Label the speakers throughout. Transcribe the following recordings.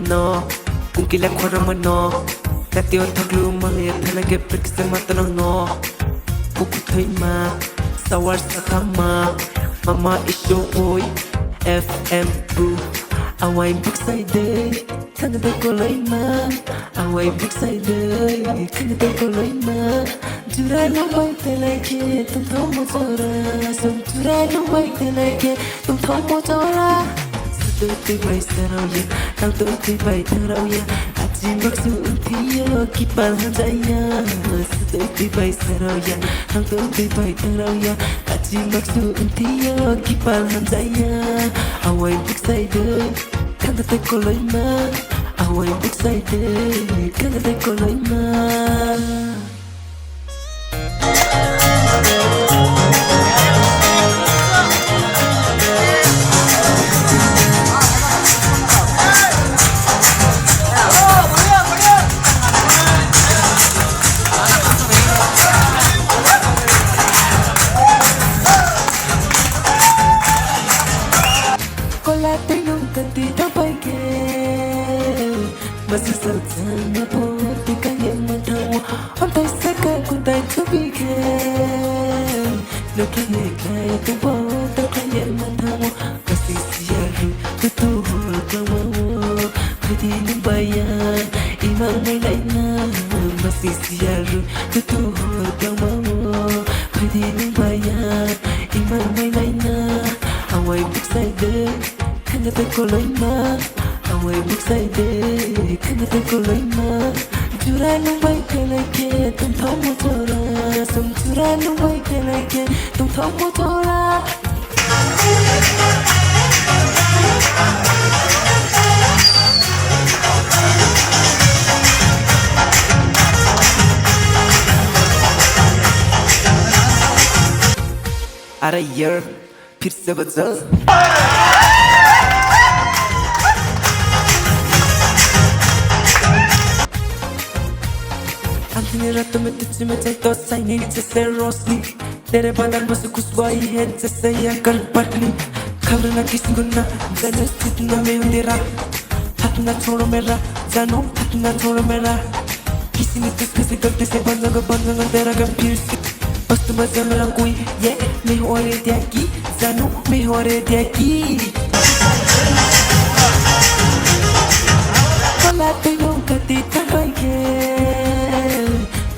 Speaker 1: no Ungkila khora no Tatio thaglu mangya thalage prikse matno no Puku thaima Sawar sakama Mama isho oi FM boo Awai buk sai day Kang da ko lai ma Awai buk sai day Kang da ko lai ma Jura no bai te lai ke tum thau mo chora Sum jura no bai te lai ke tum thau mo chora Tôi ti bai sarau ya Nang tôi ti bai tharau ya Aji maksu untiyo Kipan hanjaya Tôi ti bai sarau ya Nang tôi ti bai tharau ya Aji maksu untiyo Kipan hanjaya Awai buk sai day Kang da ko lai ma Awai buk sai day Kang da ko lai ma Tidak baik masih selesai pun yang tahu Ontai saka kuntai cubikan Lekanya kaya tu bodoh kaya tahu Kasih siaru tutuhul kamu Kadi numbayan imang may laina Masih siaru tutuhul kamu Kadi numbayan imang may laina Awai buksay deh Kang da ko lai ma Awai buk sai day Kang da ko lai ma Jura no bai ke lai ke tum thau mo chora Sum jura no bai ke lai ke tum thau mo chora Ara year फिर से बजा अंधेरे रातों में तुझ में चलता signing जैसे रोशनी तेरे बादल बस खुशबुई है जैसे ये कल पटनी खबर ना किसी को ना जाने कितना मैं अंधेरा हाथ ना छोड़ो मेरा जानो हाथ ना छोड़ो मेरा किसी ने तुझको से गलती से बंधा तेरा गंभीर से बस तुम मजा मेरा कोई ये mejor de aquí जानो mejor de aquí Hola tengo un gatito baile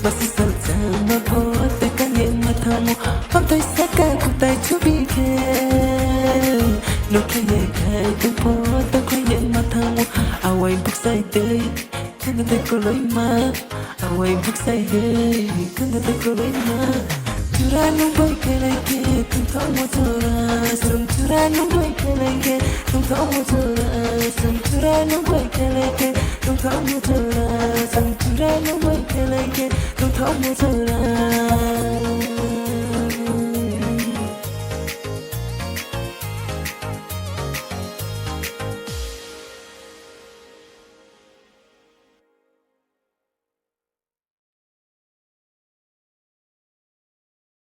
Speaker 1: Masih sama buat tekan yang matamu Pantai saka kutai cubikan No kaya kaya tu buat tekan yang matamu Awai buk sai day Kang da ko lai ma Awai buk sai day Kang da ko lai ma Jura no bai ke lai ke tum thau mo chora Sum jura no bai ke lai ke tum thau mo chora Sum jura no bai ke lai ke tum thau mo chora Sum jura no bai ke lai ke tum thau mo chora